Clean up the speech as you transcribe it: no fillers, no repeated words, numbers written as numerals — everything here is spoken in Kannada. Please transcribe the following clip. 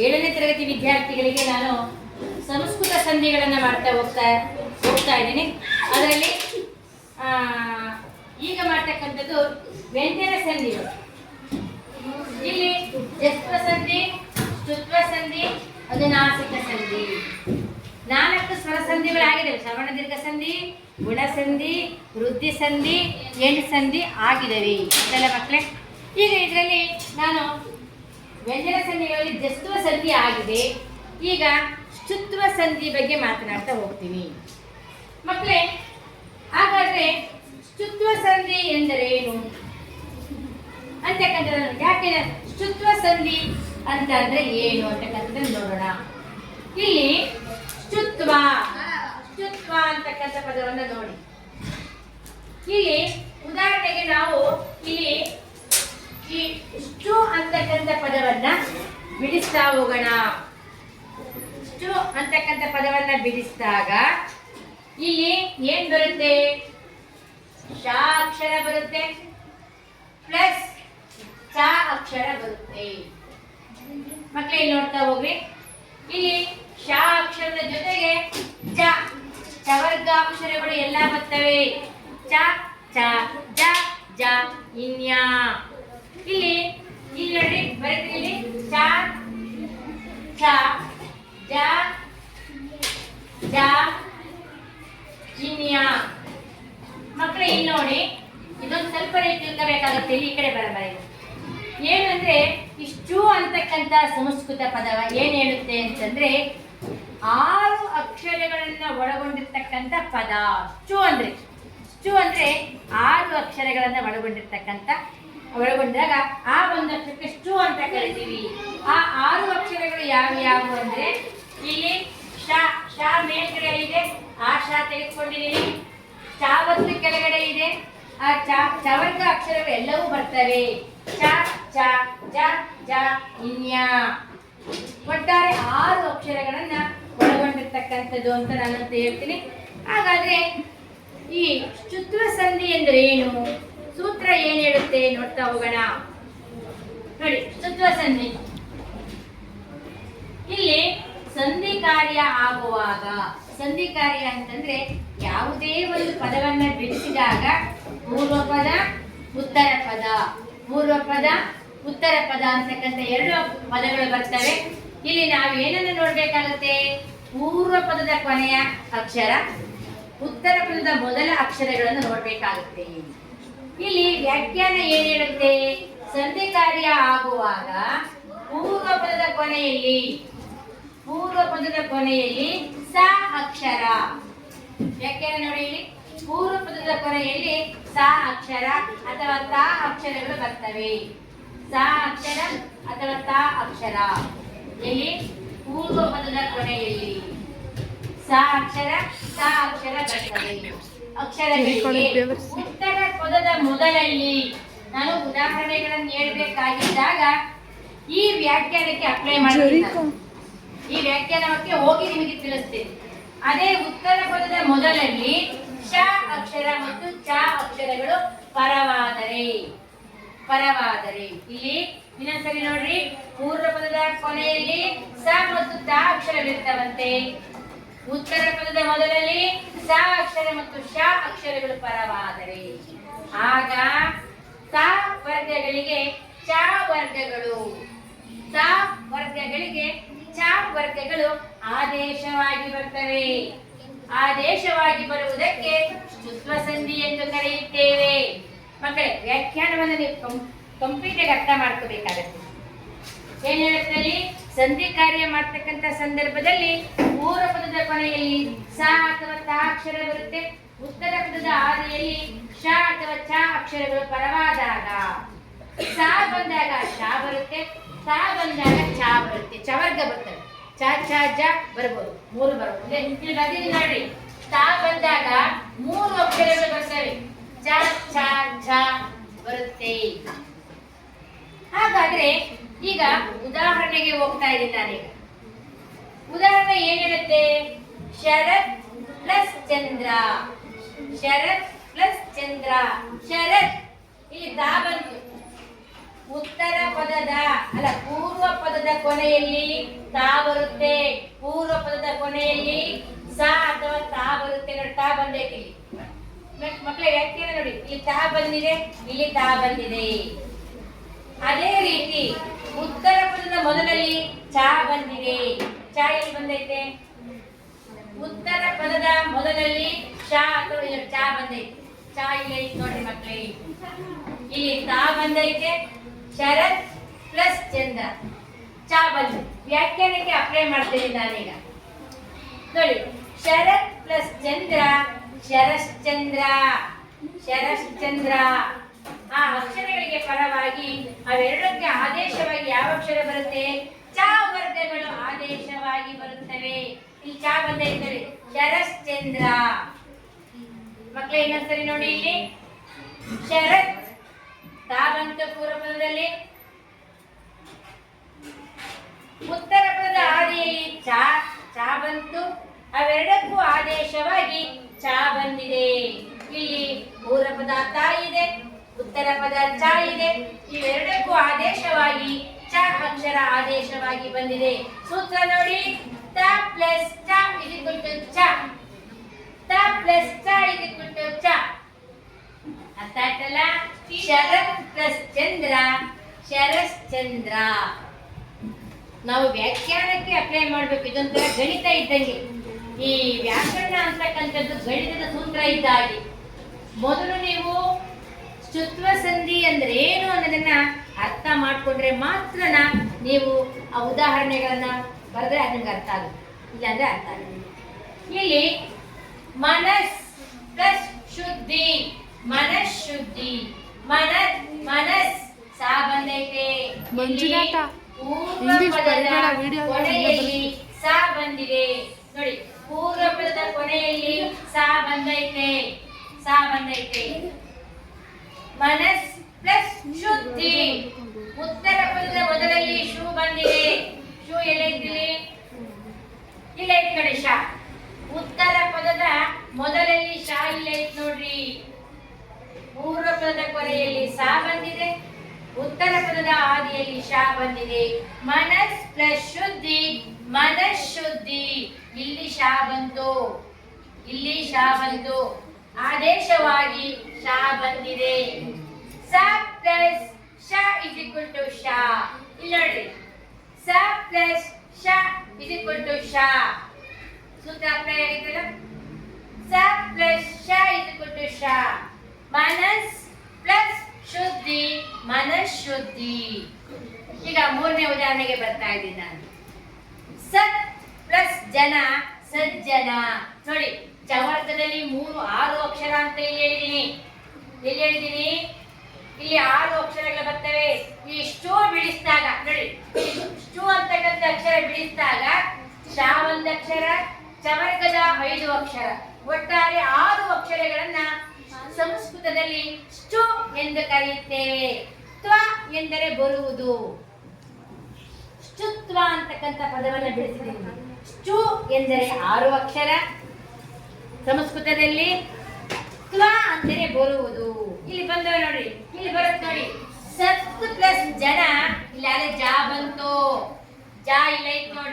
7ನೇ ತರಗತಿ ವಿದ್ಯಾರ್ಥಿಗಳಿಗೆ ನಾನು ಸಂಸ್ಕೃತ ಸಂಧಿಗಳನ್ನು ಮಾಡ್ತಾ ಹೋಗ್ತಾ ಇದ್ದೀನಿ. ಅದರಲ್ಲಿ ಈಗ ಮಾಡ್ತಕ್ಕಂಥದ್ದು ವ್ಯಂಜನ ಸಂಧಿಗಳು. ಇಲ್ಲಿ ಜಸ್ತ್ವ ಸಂಧಿ, ಸ್ತುತ್ವ ಸಂಧಿ, ಅನುನಾಸಿಕ ಸಂಧಿ, 4 ಸ್ವರ ಸಂಧಿಗಳಾಗಿದ್ದಾವೆ. ಶ್ರವಣ ದೀರ್ಘ ಸಂಧಿ, ಗುಣ ಸಂಧಿ, ವೃದ್ಧಿ ಸಂಧಿ, ಎಂಡ್ ಸಂಧಿ ಆಗಿದ್ದಾವೆ ಅದೆಲ್ಲ ಮಕ್ಕಳೇ. ಈಗ ಇದರಲ್ಲಿ ನಾನು ವ್ಯಂಜನ ಸಂಧಿಗಳಲ್ಲಿ ಜಸ್ತ್ವ ಸಂಧಿ ಆಗಿದೆ. ಈಗ ಸ್ತುತ್ವ ಸಂಧಿ ಬಗ್ಗೆ ಮಾತನಾಡ್ತಾ ಹೋಗ್ತೀನಿ ಮಕ್ಕಳೇ. ಹಾಗಾದ್ರೆ ಸ್ತುತ್ವ ಸಂಧಿ ಎಂದರೇನು ಅಂತಕ್ಕಂಥದ್ದು, ಯಾಕೆ ಸ್ತುತ್ವ ಸಂಧಿ ಅಂತಂದ್ರೆ ಏನು ಅಂತಕ್ಕಂಥದ್ದನ್ನು ನೋಡೋಣ. ಇಲ್ಲಿ ಸ್ತುತ್ವ ಅಂತಕ್ಕಂಥ ಪದವನ್ನು ನೋಡಿ. ಇಲ್ಲಿ ಉದಾಹರಣೆಗೆ ನಾವು ಇಲ್ಲಿ ಈ ಸ್ಟು ಅಂತಕ್ಕಂಥ ಪದವನ್ನ ಬಿಡಿಸ್ತಾ ಹೋಗೋಣ. ಸ್ಟು ಅಂತಕ್ಕಂಥ ಪದವನ್ನ ಬಿಡಿಸಿದಾಗ ಇಲ್ಲಿ ಏನ್ ಬರುತ್ತೆ? ಶ ಅಕ್ಷರ ಬರುತ್ತೆ ಪ್ಲಸ್ ಚ ಅಕ್ಷರ ಬರುತ್ತೆ. ಮಕ್ಕಳೇ ಇಲ್ಲಿ ನೋಡ್ತಾ ಹೋಗ್ರಿ. ಇಲ್ಲಿ ಶ ಅಕ್ಷರದ ಜೊತೆಗೆ ಚವರ್ಗ ಅಕ್ಷರಗಳು ಎಲ್ಲ ಬರ್ತವೆ. ಚ ಚ ಜ ಜ ಇನ್ಯ. ಇಲ್ಲಿ ನೋಡಿ ಬರೀತೀನಿ. ಚ ಛ ಜ ಜ ಇನ್ಯ. ಮಕ್ಕಳೇ ಇಲ್ಲಿ ನೋಡಿ, ಇದೊಂದು ಸ್ವಲ್ಪ ರೀತಿ ತಿಳ್ಕೋಬೇಕಾಗುತ್ತೆ. ಈ ಕಡೆ ಬರಬಾರ. ಏನಂದ್ರೆ ಇಷ್ಟು ಅಂತಕ್ಕಂಥ ಸಂಸ್ಕೃತ ಪದವ ಏನ್ ಹೇಳುತ್ತೆ ಅಂತಂದ್ರೆ 6 ಅಕ್ಷರಗಳನ್ನ ಒಳಗೊಂಡಿರ್ತಕ್ಕಂಥ ಪದ. ಸ್ಟು ಅಂದ್ರೆ 6 ಅಕ್ಷರಗಳನ್ನ ಒಳಗೊಂಡಾಗ ಆ ಒಂದು ಅಕ್ಷರಕ್ಕೆ ಸ್ಟು ಅಂತ ಕರಿತೀವಿ. ಆ 6 ಅಕ್ಷರಗಳು ಯಾವ್ಯಾವು ಅಂದ್ರೆ ಇಲ್ಲಿ ಶ ಮೇಲ್ಗಡೆ ಇದೆ, ಆ ಶ ತೆಗೆದುಕೊಂಡಿದ್ದೀನಿ. ಚಾವತ್ತು ಕೆಳಗಡೆ ಇದೆ, ಆ ಚವರ್ಗ ಅಕ್ಷರಗಳು ಎಲ್ಲವೂ ಬರ್ತವೆ. ಚ ಚ ಜ ಜ ಇನ್ಯ. ಒಟ್ಟಾರೆ 6 ಅಕ್ಷರಗಳನ್ನ ಒಳಗೊಂಡಿರ್ತಕ್ಕಂಥದ್ದು ಅಂತ ನಾನಂತ ಹೇಳ್ತೀನಿ. ಹಾಗಾದ್ರೆ ಈ ಸ್ತುತ್ವ ಸಂಧಿ ಅಂದ್ರೆ ಏನು, ಸೂತ್ರ ಏನ್ ಹೇಳುತ್ತೆ ನೋಡ್ತಾ ಹೋಗೋಣ. ನೋಡಿ, ಸ್ತುತ್ವ ಸಂಧಿ ಇಲ್ಲಿ ಸಂಧಿ ಕಾರ್ಯ ಆಗುವಾಗ, ಸಂಧಿ ಕಾರ್ಯ ಅಂತಂದ್ರೆ ಯಾವುದೇ ಒಂದು ಪದವನ್ನ ಬಿಡಿಸಿದಾಗ ಪೂರ್ವ ಪದ ಉತ್ತರ ಪದ, ಪೂರ್ವ ಪದ ಉತ್ತರ ಪದ ಅಂತಕ್ಕಂಥ 2 ಪದಗಳು ಬರ್ತವೆ. ಇಲ್ಲಿ ನಾವು ಏನನ್ನು ನೋಡ್ಬೇಕಾಗುತ್ತೆ? ಪೂರ್ವ ಪದದ ಕೊನೆಯ ಅಕ್ಷರ, ಉತ್ತರ ಪದದ ಮೊದಲ ಅಕ್ಷರಗಳನ್ನು ನೋಡ್ಬೇಕಾಗುತ್ತೆ. ಇಲ್ಲಿ ವ್ಯಾಖ್ಯಾನ ಏನ್ ಹೇಳುತ್ತೆ? ಸಂಧಿ ಕಾರ್ಯ ಆಗುವಾಗ ಪೂರ್ವ ಪದದ ಕೊನೆಯಲ್ಲಿ ಸ ಅಕ್ಷರ. ವ್ಯಾಖ್ಯಾನ ನೋಡಿ, ಇಲ್ಲಿ ಪೂರ್ವ ಪದದ ಕೊನೆಯಲ್ಲಿ ಸ ಅಕ್ಷರ ಅಥವಾ ತ ಅಕ್ಷರಗಳು ಬರ್ತವೆ. ಸ ಅಕ್ಷರ ಅಥವಾ ತ ಅಕ್ಷರ ಇಲ್ಲಿ ಪೂರ್ವ ಪದದ ಕೊನೆಯಲ್ಲಿ ಸ ಅಕ್ಷರ ತ ಅಕ್ಷರ ಬರ್ತವೆ. ಅಕ್ಷರಗಳಿಗೆ ಉತ್ತರ ಪದದ ಮೊದಲಲ್ಲಿ ನಾನು ಉದಾಹರಣೆಗಳನ್ನು ಹೇಳ್ಬೇಕಾಗಿದ್ದಾಗ ಈ ವ್ಯಾಖ್ಯಾನಕ್ಕೆ ಅಪ್ಲೈ ಮಾಡ್ತೀನಿ. ಈ ವ್ಯಾಖ್ಯಾನಕ್ಕೆ ಹೋಗಿ ನಿಮಗೆ ತಿಳಿಸ್ತೇನೆ. ಅದೇ ಉತ್ತರ ಪದದ ಮೊದಲಲ್ಲಿ ಶ ಅಕ್ಷರ ಮತ್ತು ಚ ಅಕ್ಷರಗಳು ಪರವಾದರೆ ಇಲ್ಲಿ ಇನ್ನೊಂದ್ಸರಿ ನೋಡ್ರಿ. ಪೂರ್ವ ಪದದ ಕೊನೆಯಲ್ಲಿ ಸ ಮತ್ತು ತ ಅಕ್ಷರಗಳಿರ್ತಾವಂತೆ. ಉತ್ತರ ಪದದ ಮೊದಲಲ್ಲಿ ಸ ಅಕ್ಷರ ಮತ್ತು ಶ ಅಕ್ಷರಗಳು ಪರವಾದರೆ ಆಗ ಸ ವರ್ಗಗಳಿಗೆ ಚ ವರ್ಗಗಳು, ಸ ವರ್ಗಗಳಿಗೆ ಚ ವರ್ಗಗಳು ಆದೇಶವಾಗಿ ಬರ್ತವೆ. ಆದೇಶವಾಗಿ ಬರುವುದಕ್ಕೆ ಸ್ತುತ್ವ ಸಂಧಿ ಎಂದು ಕರೆಯುತ್ತೇವೆ. ಮಕ್ಕಳೇ, ವ್ಯಾಖ್ಯಾನವನ್ನು ನೀವು ಕಂಪ್ಲೀಟ್ ಆಗಿ ಅರ್ಥ ಮಾಡ್ಕೋಬೇಕಾಗತ್ತೆ. ಏನ್ ಹೇಳುತ್ತಲ್ಲಿ? ಸಂಧಿ ಕಾರ್ಯ ಮಾಡ್ತಕ್ಕಂಥ ಸಂದರ್ಭದಲ್ಲಿ ಪೂರ್ವ ಪದದ ಕೊನೆಯಲ್ಲಿ ಸ ಅಥವಾ ತ ಅಕ್ಷರ ಬರುತ್ತೆ. ಉತ್ತರ ಪದದ ಆದಿಯಲ್ಲಿ ಶ ಅಥವಾ ಚ ಅಕ್ಷರಗಳು ಪರವಾದಾಗ ಸ ಬಂದಾಗ ಶ ಬರುತ್ತೆ, ಸ ಬಂದಾಗ ಚ ಬರುತ್ತೆ. ಚವರ್ಗ ಬರ್ತವೆ. ಚ ಚ ಜ ಬರ್ಬೋದು, 3 ಬರ್ಬೋದು. ನೋಡಿ, ಸ ಬಂದಾಗ 3 ಅಕ್ಷರಗಳು ಬರ್ತವೆ. ಚ ಛ ಝ ಬರುತ್ತೆ. ಹಾಗಾದ್ರೆ ಈಗ ಉದಾಹರಣೆಗೆ ಹೋಗ್ತಾ ಇದ್ದೀನಿ ನಾನೀಗ. ಉದಾಹರಣೆ ಏನ್ ಹೇಳುತ್ತೆ? ಶರತ್ ಪ್ಲಸ್ ಚಂದ್ರ. ಶರತ್ ಪ್ಲಸ್ ಚಂದ್ರ. ಶರತ್ ಇಲ್ಲಿ ದಾ ಬಂತು, ಉತ್ತರ ಪದದ ಅಲ್ಲ ಪೂರ್ವ ಪದದ ಕೊನೆಯಲ್ಲಿ ತಾ ಬರುತ್ತೆ. ಪೂರ್ವ ಪದದ ಕೊನೆಯಲ್ಲಿ ಸ ಅಥವಾ ತಾ ಬರುತ್ತೆ. ನೋಡಿ ತಾ ಬಂದೈತಿ ಮಕ್ಕಳೇ, ವ್ಯಾಖ್ಯಾನ ನೋಡಿ, ಇಲ್ಲಿ ತಾ ಬಂದಿದೆ, ಇಲ್ಲಿ ತಾ ಬಂದಿದೆ. ಅದೇ ರೀತಿ ಉತ್ತರ ಪದದ ಮೊದಲಲ್ಲಿ ಚಾ ಬಂದಿದೆ. ಚಾ ಎಲ್ಲಿ ಬಂದೈತೆ? ಉತ್ತರ ಪದದ ಮೊದಲಲ್ಲಿ ಶಾ ಅಥವಾ ಇಲ್ಲಿ ಚಾ ಬಂದೈತೆ. ಚಾ ಇಲ್ಲಿ ಐತೆ ನೋಡ್ರಿ ಮಕ್ಕಳೇ, ಇಲ್ಲಿ ತಾ ಬಂದೈತೆ. ಶರತ್ ಪ್ಲಸ್ ಚಂದ್ರ, ಚಾ ಬಂದು ವ್ಯಾಖ್ಯಾನಕ್ಕೆ ಅಪ್ಲೈ ಮಾಡ್ತೇನೆ ನಾನೀಗ. ನೋಡಿ, ಶರತ್ ಪ್ಲಸ್ ಚಂದ್ರ ಶರಶ್ಚಂದ್ರ. ಶರಶ್ಚಂದ್ರ ಆ ಅಕ್ಷರಗಳಿಗೆ ಪರವಾಗಿ ಅವೆರಡಕ್ಕೆ ಆದೇಶವಾಗಿ ಯಾವ ಅಕ್ಷರ ಬರುತ್ತೆ? ಚಾ ವರ್ಗಗಳು ಆದೇಶವಾಗಿ ಬರುತ್ತವೆ. ಇಲ್ಲಿ ಚಾ ಬಂದೈತೆ, ಶರಶ್ಚಂದ್ರ. ಮಕ್ಕಳೇ ಇನ್ನೊಂದ್ಸರಿ ನೋಡಿ, ಇಲ್ಲಿ ಶರತ್ ತಾ ಬಂತು ಪೂರ್ವ ಪದದಲ್ಲಿ, ಉತ್ತರ ಪದದ ಆದಿಯಲ್ಲಿ ಚಾ ಚಾ ಬಂತು, ಅವೆರಡಕ್ಕೂ ಆದೇಶವಾಗಿ ಚಾ ಬಂದಿದೆ. ಇಲ್ಲಿ ಪೂರ್ವ ಪದ ತಾ ಇದೆ, ಉತ್ತರ ಪದ ಚಾ ಇದೆ, ಇವೆರಡಕ್ಕೂ ಆದೇಶವಾಗಿ ಚ ಅಕ್ಷರ ಆದೇಶವಾಗಿ ಬಂದಿದೆ. ಸೂತ್ರ ನೋಡಿ, ತ ಪ್ಲಸ್ ಚ ಇಸ್ ಈಕ್ವಲ್ ಟು ಚ. ತ ಪ್ಲಸ್ ಚ ಇಸ್ ಈಕ್ವಲ್ ಟು ಚ. ಅರ್ಥ ಆಯ್ತಲ್ಲ? ಶರತ್ ಪ್ಲಸ್ ಚಂದ್ರ ಶರಶ್ಚಂದ್ರ. ನಾವು ವ್ಯಾಖ್ಯಾನಕ್ಕೆ ಅಪ್ಲೈ ಮಾಡ್ಬೇಕು. ಇದೊಂಥರ ಗಣಿತ ಇದ್ದಂಗೆ. ಈ ವ್ಯಾಕರಣ ಅಂತಕ್ಕಂಥದ್ದು ಗಣಿತದ ಸೂತ್ರ ಇದ್ದಾಗೆ. ಮೊದಲು ನೀವು ಶ್ರುತ್ವ ಸಂಧಿ ಅಂದ್ರೆ ಏನು ಅನ್ನೋದನ್ನ ಅರ್ಥ ಮಾಡ್ಕೊಂಡ್ರೆ ಮಾತ್ರನ ನೀವು ಆ ಉದಾಹರಣೆಗಳನ್ನ ಬರೆದ್ರೆ ಅದಕ್ಕೆ ಅರ್ಥ ಆಗುತ್ತೆ, ಇಲ್ಲಾಂದ್ರೆ ಅರ್ಥ ಆಗುತ್ತೆ. ಇಲ್ಲಿ ಮನಸ್ ಪ್ಲಸ್ ಶುದ್ಧಿ, ಮನಸ್ ಶುದ್ಧಿ. ಮನಸ್ ಸಾ ಬಂದೈತೆ, ಪೂರ್ವ ಪದದ ಕೊನೆಯಲ್ಲಿ ಸಾ ಬಂದಿದೆ. ನೋಡಿ, ಪೂರ್ವ ಪದದ ಕೊನೆಯಲ್ಲಿ ಸಾ ಬಂದೈತೆ, ಸಾ ಬಂದೈತೆ. ಮನಸ್ ಪ್ಲಸ್ ಶುದ್ಧಿ. ಉತ್ತರ ಪದದ ಮೊದಲಲ್ಲಿ ಶೂ ಬಂದಿದೆ. ಶೂ ಎಲ್ಲೈತಿಲಿ? ಇಲ್ಲೈತಿ ನೋಡಿ ಶಾ. ಉತ್ತರ ಪದದ ಮೊದಲಲ್ಲಿ ಶಾ ಇಲ್ಲೈತಿ ನೋಡ್ರಿ. ಪೂರ್ವ ಪದದ ಕೊನೆಯಲ್ಲಿ ಸಾ ಬಂದಿದೆ, ಉತ್ತರ ಪದದ ಆದಿಯಲ್ಲಿ ಶಾ ಬಂದಿದೆ. ಮನಸ್ ಪ್ಲಸ್ ಶುದ್ಧಿ ಮನಸ್ ಶುದ್ಧಿ. ಇಲ್ಲಿ ಶಾ ಬಂತು, ಇಲ್ಲಿ ಶಾ ಬಂತು, ಆದೇಶವಾಗಿ ಶಾ ಬಂದಿದೆ. ಸ ಪ್ಲಸ್ ಶ ಇಸ್ ಈಕ್ವಲ್ ಟು ಶಾ. ಇಲ್ಲಿ ನೋಡ್ರಿ, ಸ ಪ್ಲಸ್ ಶ ಇಸ್ ಈಕ್ವಲ್ ಟು ಶಾ. ಸೂತ್ರ ಅಪ್ಲೈ ಆಗಿತ್ತಲ್ಲ? ಸ ಪ್ಲಸ್ ಶ ಇಸ್ ಈಕ್ವಲ್ ಟು ಶಾ. ಮನಸ್ ಪ್ಲಸ್ ಶುದ್ಧಿ ಮನಸ್ ಶುದ್ಧಿ. ಈಗ ಮೂರನೇ ಉದಾಹರಣೆಗೆ ಬರ್ತಾ ಇದ್ದೀನಿ ನಾನು. ಸತ್ ಪ್ಲಸ್ ಜನ ಸಜ್ಜನ. ನೋಡಿ, ಚವರ್ಗದಲ್ಲಿ 6 ಅಕ್ಷರ ಅಂತ ಇಲ್ಲಿ ಹೇಳಿದ್ದೀನಿ. ಎಲ್ಲಿ ಹೇಳಿದ್ದೀನಿ? ಇಲ್ಲಿ 6 ಅಕ್ಷರಗಳು ಬರ್ತವೆ. ಈ ಸ್ಟೂ ಬಿಡಿಸಿದಾಗ ನೋಡಿ, ಸ್ಟೂ ಅಂತಕ್ಕಂಥ ಅಕ್ಷರ ಬಿಡಿಸಿದಾಗ ಶಾ ಒಂದು ಅಕ್ಷರ, ಚವರ್ಗದ 5 ಅಕ್ಷರ, ಒಟ್ಟಾರೆ 6 ಅಕ್ಷರಗಳನ್ನ ಸಂಸ್ಕೃತದಲ್ಲಿ ಸ್ಟು ಎಂದು ಕರೆಯುತ್ತೇವೆ. ತ್ವ ಎಂದರೆ ಬರುವುದು. ಶ್ಚುತ್ವ ಅಂತಕ್ಕಂಥ ಪದವನ್ನು ಬಿಡಿಸಿದ್ದೀವಿ. ಸ್ಟು ಎಂದರೆ 6 ಅಕ್ಷರ, ಸಂಸ್ಕೃತದಲ್ಲಿ ತ್ವ ಅಂದರೆ ಬರುವುದು. ಇಲ್ಲಿ ಬಂದವೆ ನೋಡಿ, ಇಲ್ಲಿ ಬರುತ್ತೆ ನೋಡಿ, ಸತ್ ಪ್ಲಸ್ ಜನ. ಇಲ್ಲಿ ಅಲ್ಲೇ ಜಾ ಬಂತು, ಜಾ ಇಲ್ಲ ಐತ್ ನೋಡಿ.